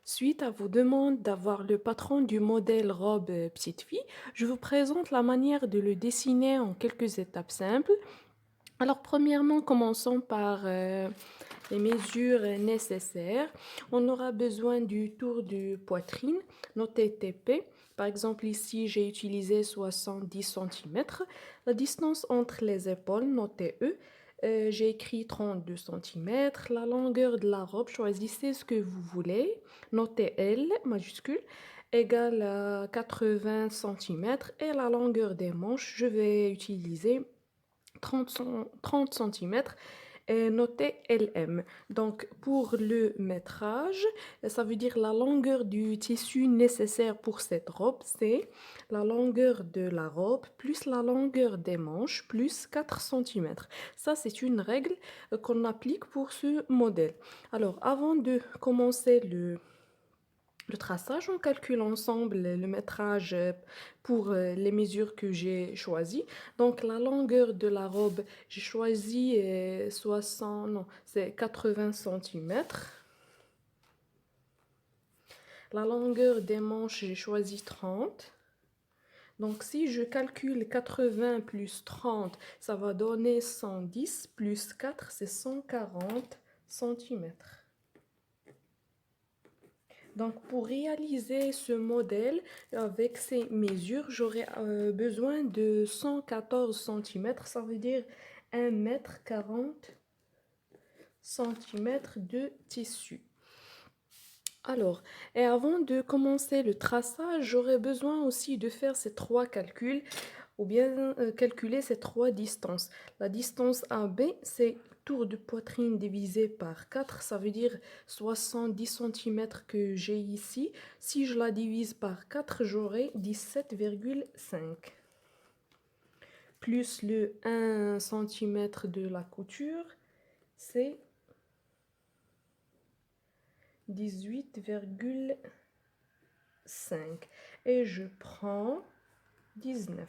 Suite à vos demandes d'avoir le patron du modèle robe petite fille, je vous présente la manière de le dessiner en quelques étapes simples. Alors, premièrement, commençons par les mesures nécessaires. On aura besoin du tour de poitrine, noté TP. Par exemple, ici, j'ai utilisé 70 centimètres. La distance entre les épaules, noté E. J'ai écrit 32 centimètres. La longueur de la robe, choisissez ce que vous voulez. Notez L, majuscule, égale à 80 centimètres. Et la longueur des manches, je vais utiliser 30 centimètres et noté LM. Donc, pour le métrage, ça veut dire la longueur du tissu nécessaire pour cette robe, c'est la longueur de la robe plus la longueur des manches plus 4 centimètres. Ça, c'est une règle qu'on applique pour ce modèle. Alors, avant de commencer le traçage, on calcule ensemble le métrage pour les mesures que j'ai choisies. Donc, la longueur de la robe, j'ai choisi 60, non, c'est 80 centimètres. La longueur des manches, j'ai choisi 30. Donc, si je calcule 80 plus 30, ça va donner 110 plus 4, c'est 140 centimètres. Donc, pour réaliser ce modèle avec ces mesures, j'aurai besoin de 114 centimètres, ça veut dire 1 mètre 40 centimètres de tissu. Alors, et avant de commencer le traçage, j'aurai besoin aussi de faire ces trois calculs ou bien calculer ces trois distances. La distance AB, c'est tour de poitrine divisé par 4, ça veut dire 70 centimètres que j'ai ici. Si je la divise par 4, j'aurai 17,5. Plus le 1 centimètre de la couture, c'est 18,5. Et je prends 19.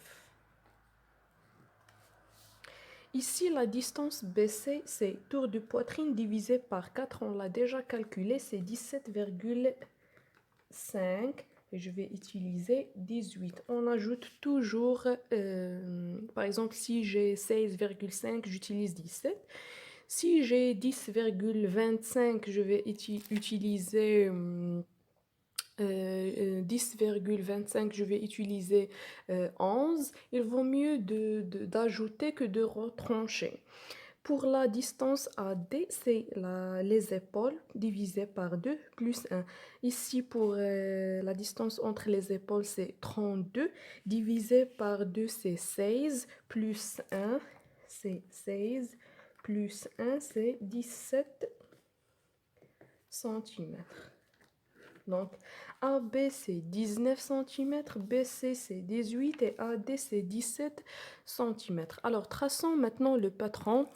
Ici, la distance BC, c'est tour de poitrine divisé par 4. On l'a déjà calculé, c'est 17,5. Et je vais utiliser 18. On ajoute toujours, par exemple, si j'ai 16,5, j'utilise 17. Si j'ai 10,25, je vais utiliser 10,25, je vais utiliser 11. Il vaut mieux d'ajouter que de retrancher. Pour la distance AD, c'est les épaules divisées par 2 plus 1. Ici, pour la distance entre les épaules, c'est 32. Divisé par 2, c'est 16. Plus 1, c'est 16. Plus 1, c'est 17 centimètres. Donc, AB, c'est 19 centimètres, BC, c'est 18 et AD, c'est 17 centimètres. Alors, traçons maintenant le patron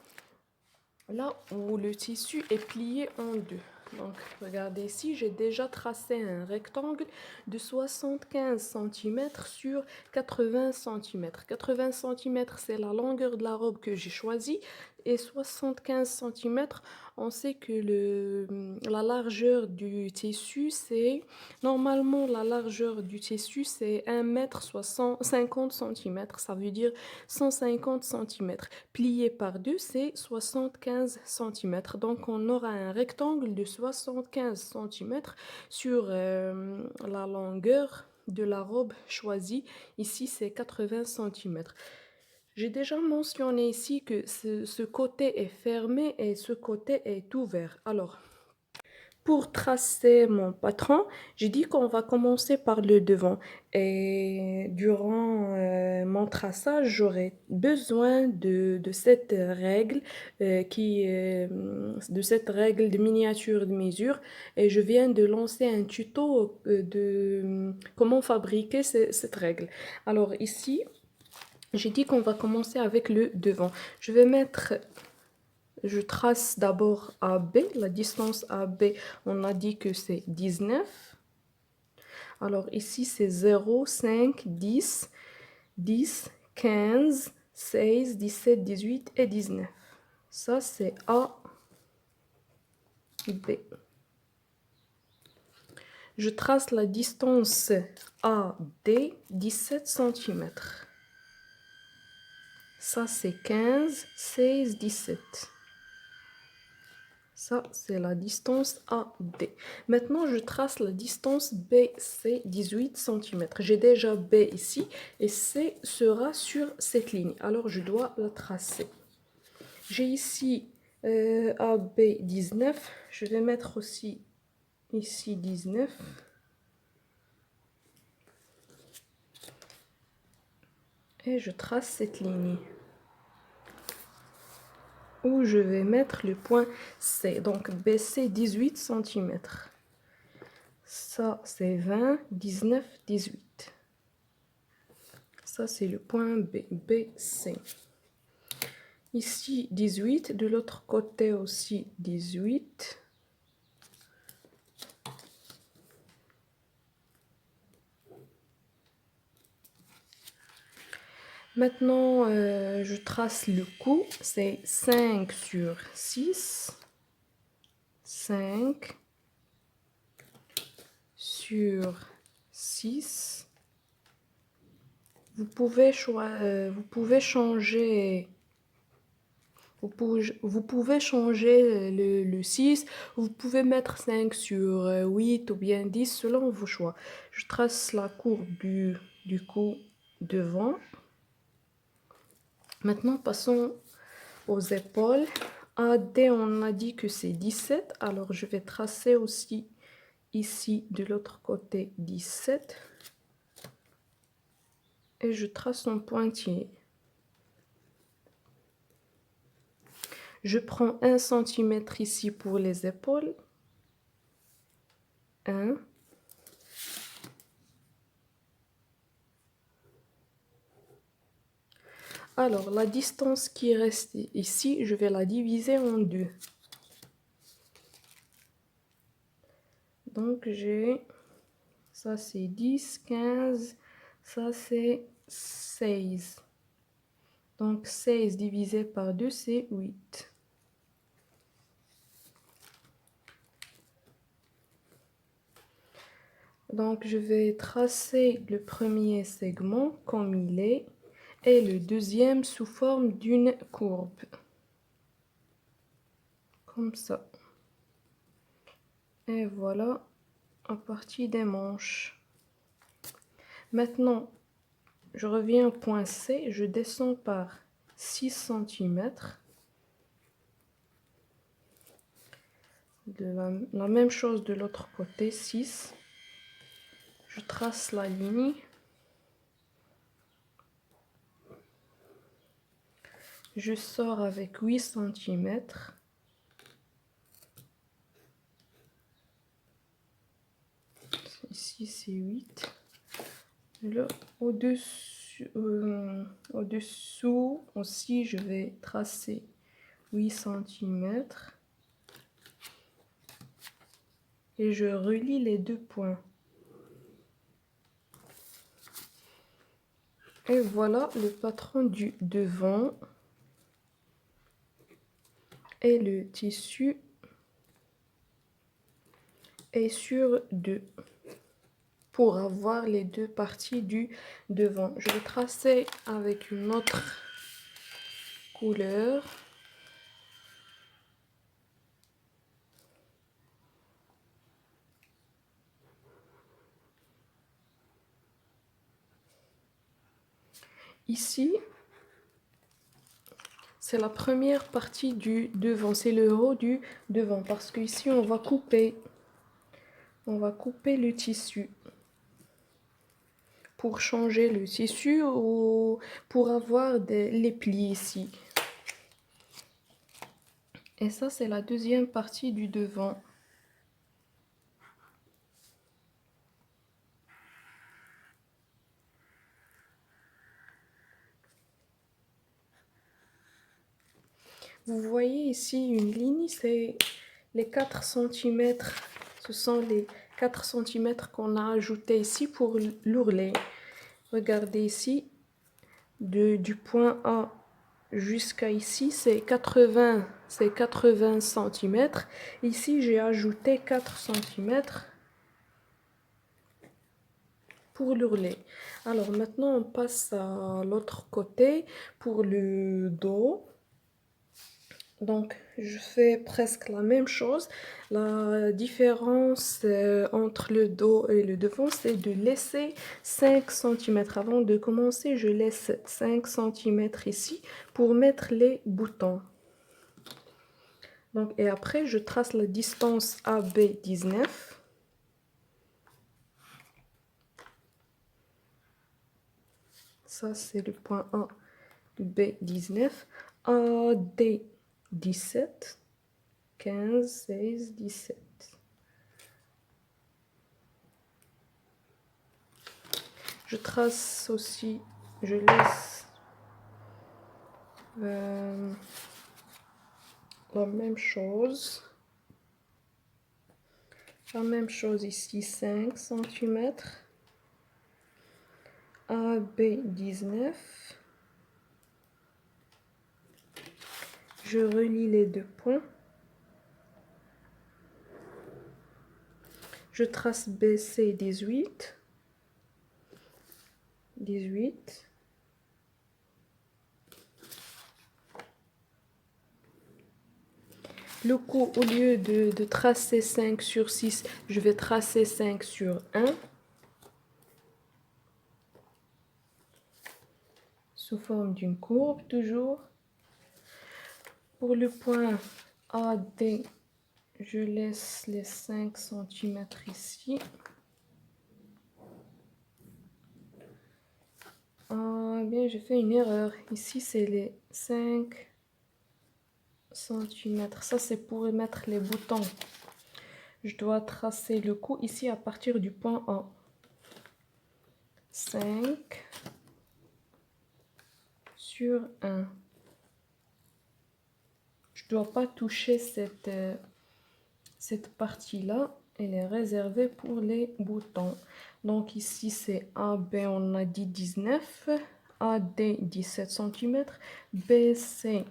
là où le tissu est plié en deux. Donc, regardez ici, j'ai déjà tracé un rectangle de 75 centimètres sur 80 centimètres. 80 centimètres, c'est la longueur de la robe que j'ai choisie. Et 75 centimètres, on sait que la largeur du tissu, c'est... Normalement, la largeur du tissu, c'est 1 mètre 50 centimètres. Ça veut dire 150 centimètres. Plié par deux, c'est 75 centimètres. Donc, on aura un rectangle de 75 centimètres sur la longueur de la robe choisie. Ici, c'est 80 centimètres. J'ai déjà mentionné ici que ce côté est fermé et ce côté est ouvert. Alors, pour tracer mon patron, j'ai dit qu'on va commencer par le devant. Et durant mon traçage, j'aurai besoin de cette règle de cette règle de miniature de mesure. Et je viens de lancer un tuto de comment fabriquer cette règle. Alors ici, j'ai dit qu'on va commencer avec le devant. Je trace d'abord AB. La distance AB, on a dit que c'est 19. Alors ici, c'est 0, 5, 10, 10, 15, 16, 17, 18 et 19. Ça, c'est AB. Je trace la distance AD, 17 cm. Ça, c'est 15, 16, 17. Ça, c'est la distance AD. Maintenant, je trace la distance BC, 18 cm. J'ai déjà B ici et C sera sur cette ligne. Alors, je dois la tracer. J'ai ici AB 19. Je vais mettre aussi ici 19. Et je trace cette ligne où je vais mettre le point C. Donc BC 18 cm. Ça c'est 20, 19, 18. Ça c'est le point B, BC. Ici 18, de l'autre côté aussi 18. Maintenant, je trace le coup, c'est 5 sur 6, 5 sur 6. Vous pouvez changer, vous pouvez changer le 6, vous pouvez mettre 5 sur 8 ou bien 10 selon vos choix. Je trace la courbe du cou devant. Maintenant, passons aux épaules. AD, on a dit que c'est 17. Alors, je vais tracer aussi ici de l'autre côté 17. Et je trace un pointillé. Je prends 1 cm ici pour les épaules. 1. Alors, la distance qui reste ici, je vais la diviser en 2. Donc, j'ai... Ça, c'est 10, 15. Ça, c'est 16. Donc, 16 divisé par 2, c'est 8. Donc, je vais tracer le premier segment comme il est et le deuxième sous forme d'une courbe. Comme ça. Et voilà, à partir des manches. Maintenant, je reviens au point C, je descends par 6 cm. La même chose de l'autre côté, 6. Je trace la ligne. Je sors avec 8 cm. Ici, c'est 8. Là, au-dessous aussi, je vais tracer 8 cm. Et je relie les deux points. Et voilà le patron du devant. Et le tissu est sur 2 pour avoir les deux parties du devant. Je vais tracer avec une autre couleur. Ici, c'est la première partie du devant, c'est le haut du devant parce que ici on va couper le tissu pour changer le tissu ou pour avoir les plis ici. Et ça, c'est la deuxième partie du devant. Vous voyez ici une ligne, c'est les 4 cm. Ce sont les 4 cm qu'on a ajouté ici pour l'ourlet. Regardez ici, du point A jusqu'à ici, c'est 80 cm. Ici, j'ai ajouté 4 cm pour l'ourlet. Alors maintenant, on passe à l'autre côté pour le dos. Donc, je fais presque la même chose. La différence entre le dos et le devant, c'est de laisser 5 cm. Avant de commencer, je laisse 5 cm ici pour mettre les boutons. Donc, et après, je trace la distance AB19. Ça, c'est le point A, B19. AD17, 15, 16, 17. Je trace aussi, je laisse la même chose. La même chose ici, 5 cm. AB19. Je relie les deux points. Je trace BC 18. 18. Le coup, au lieu de tracer 5 sur 6, je vais tracer 5 sur 1. Sous forme d'une courbe, toujours. Pour le point AD, je laisse les 5 cm ici. Ah bien, j'ai fait une erreur. Ici, c'est les 5 cm. Ça, c'est pour mettre les boutons. Je dois tracer le coup ici à partir du point A. 5 sur 1. Je ne dois pas toucher cette partie-là. Elle est réservée pour les boutons. Donc ici, c'est AB, on a dit 19. AD, 17 cm. BC,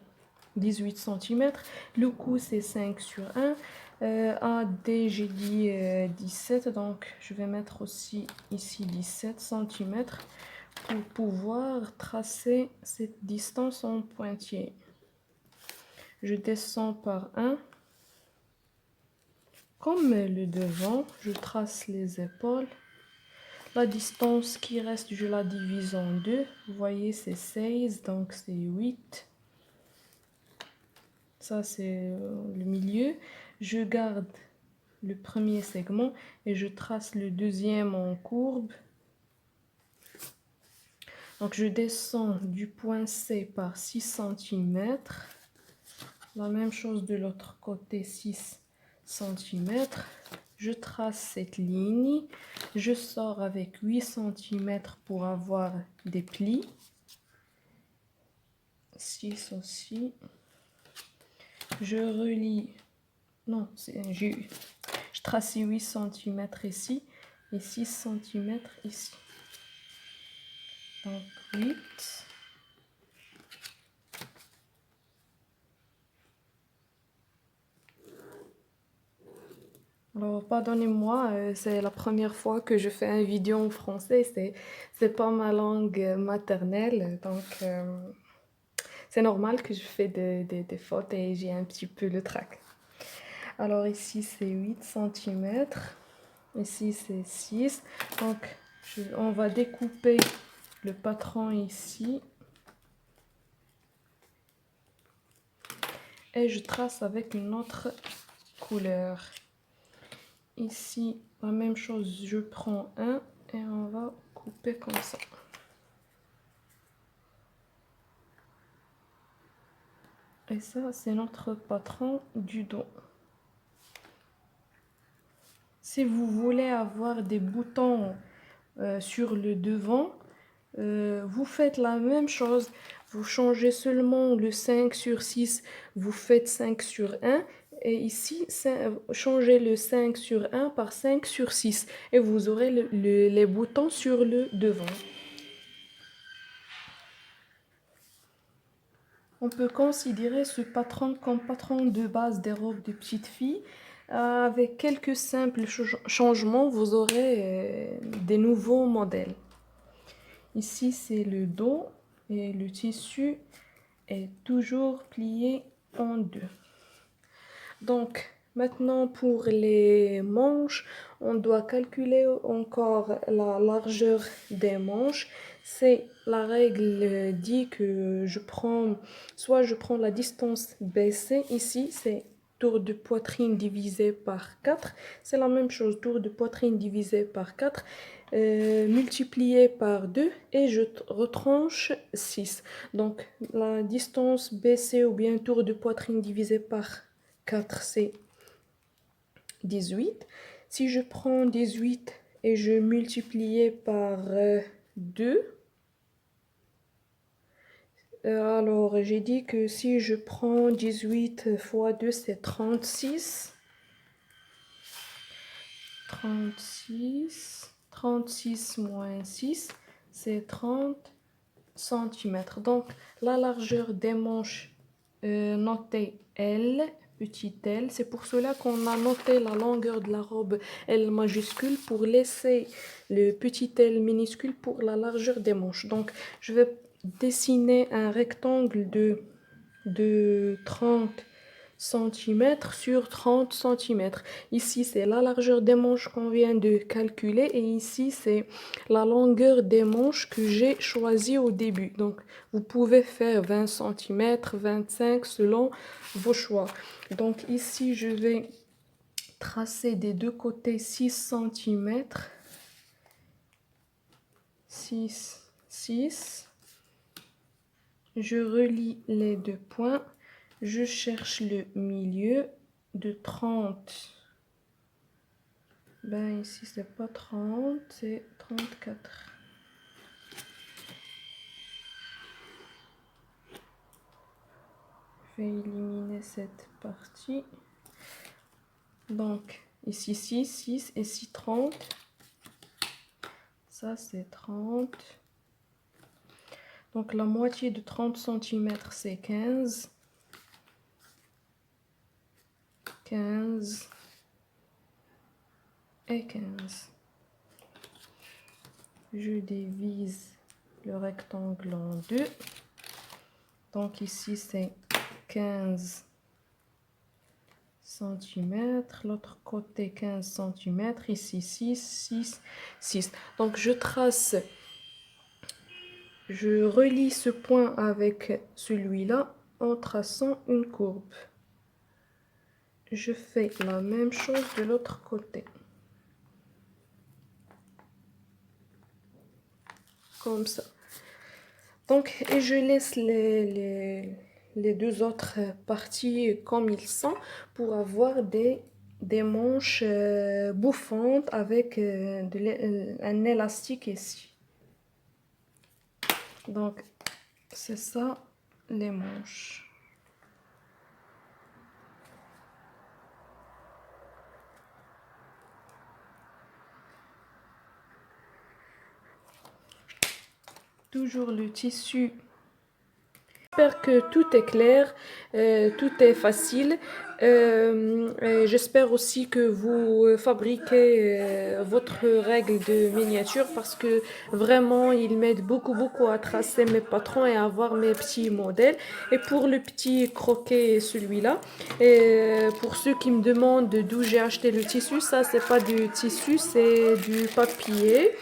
18 cm. Le coup, c'est 5 sur 1. AD, j'ai dit 17. Donc, je vais mettre aussi ici 17 cm pour pouvoir tracer cette distance en pointillé. Je descends par 1. Comme le devant, je trace les épaules. La distance qui reste, je la divise en 2. Vous voyez, c'est 16, donc c'est 8. Ça, c'est le milieu. Je garde le premier segment et je trace le deuxième en courbe. Donc, je descends du point C par 6 cm. La même chose de l'autre côté, 6 cm. Je trace cette ligne. Je sors avec 8 cm pour avoir des plis. 6 aussi. Je relie. Non, je trace 8 cm ici et 6 cm ici. Donc 8. Alors, pardonnez-moi, c'est la première fois que je fais une vidéo en français. C'est pas ma langue maternelle, donc c'est normal que je fais des fautes et j'ai un petit peu le trac. Alors ici, c'est 8 cm. Ici, c'est 6. Donc, on va découper le patron ici. Et je trace avec une autre couleur. Ici, la même chose, je prends un et on va couper comme ça. Et ça, c'est notre patron du dos. Si vous voulez avoir des boutons sur le devant, vous faites la même chose. Vous changez seulement le 5 sur 6, vous faites 5 sur 1. Et ici, changez le 5 sur 1 par 5 sur 6. Et vous aurez les boutons sur le devant. On peut considérer ce patron comme patron de base des robes de petites filles. Avec quelques simples changements, vous aurez des nouveaux modèles. Ici, c'est le dos et le tissu est toujours plié en deux. Donc, maintenant pour les manches, on doit calculer encore la largeur des manches. C'est la règle dit que soit je prends la distance baissée, ici c'est tour de poitrine divisé par 4. C'est la même chose, tour de poitrine divisé par 4, multiplié par 2 et je retranche 6. Donc la distance baissée ou bien tour de poitrine divisé par 4, c'est 18. Si je prends 18 et je multiplie par 2, alors j'ai dit que si je prends 18 fois 2, c'est 36. 36 moins 6, c'est 30 cm. Donc la largeur des manches notée L, petit L. C'est pour cela qu'on a noté la longueur de la robe L majuscule pour laisser le petit L minuscule pour la largeur des manches. Donc je vais dessiner un rectangle de 30 cm sur 30 cm. Ici, c'est la largeur des manches qu'on vient de calculer et ici, c'est la longueur des manches que j'ai choisi au début. Donc, vous pouvez faire 20 cm, 25 selon vos choix. Donc, ici, je vais tracer des deux côtés 6 cm. 6, 6. Je relie les deux points. Je cherche le milieu de 30. Ben ici, c'est pas 30, c'est 34. Je vais éliminer cette partie. Donc, ici 6, 6 et ici 30. Ça, c'est 30. Donc, la moitié de 30 cm, c'est 15. 15 et 15. Je divise le rectangle en deux. Donc ici c'est 15 cm, l'autre côté 15 cm, ici 6, 6, 6. Donc je relie ce point avec celui-là en traçant une courbe. Je fais la même chose de l'autre côté. Comme ça. Donc, et je laisse les deux autres parties comme ils sont pour avoir des manches bouffantes avec un élastique ici. Donc, c'est ça les manches. Toujours le tissu. J'espère que tout est clair, tout est facile. J'espère aussi que vous fabriquez votre règle de miniature parce que vraiment il m'aide beaucoup à tracer mes patrons et à avoir mes petits modèles. Et pour le petit croquet, celui-là, pour ceux qui me demandent d'où j'ai acheté le tissu, ça c'est pas du tissu, c'est du papier.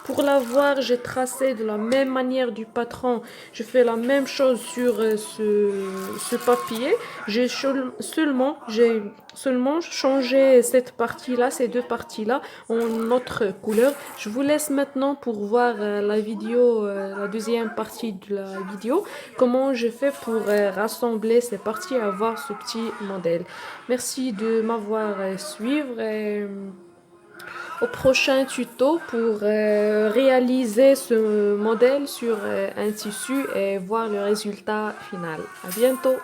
Pour l'avoir, j'ai tracé de la même manière du patron. Je fais la même chose sur ce papier. J'ai seulement changé cette partie-là, ces deux parties-là, en autre couleur. Je vous laisse maintenant pour voir la vidéo, la deuxième partie de la vidéo, comment je fais pour rassembler ces parties et avoir ce petit modèle. Merci de m'avoir suivi. Au prochain tuto pour réaliser ce modèle sur un tissu et voir le résultat final. À bientôt!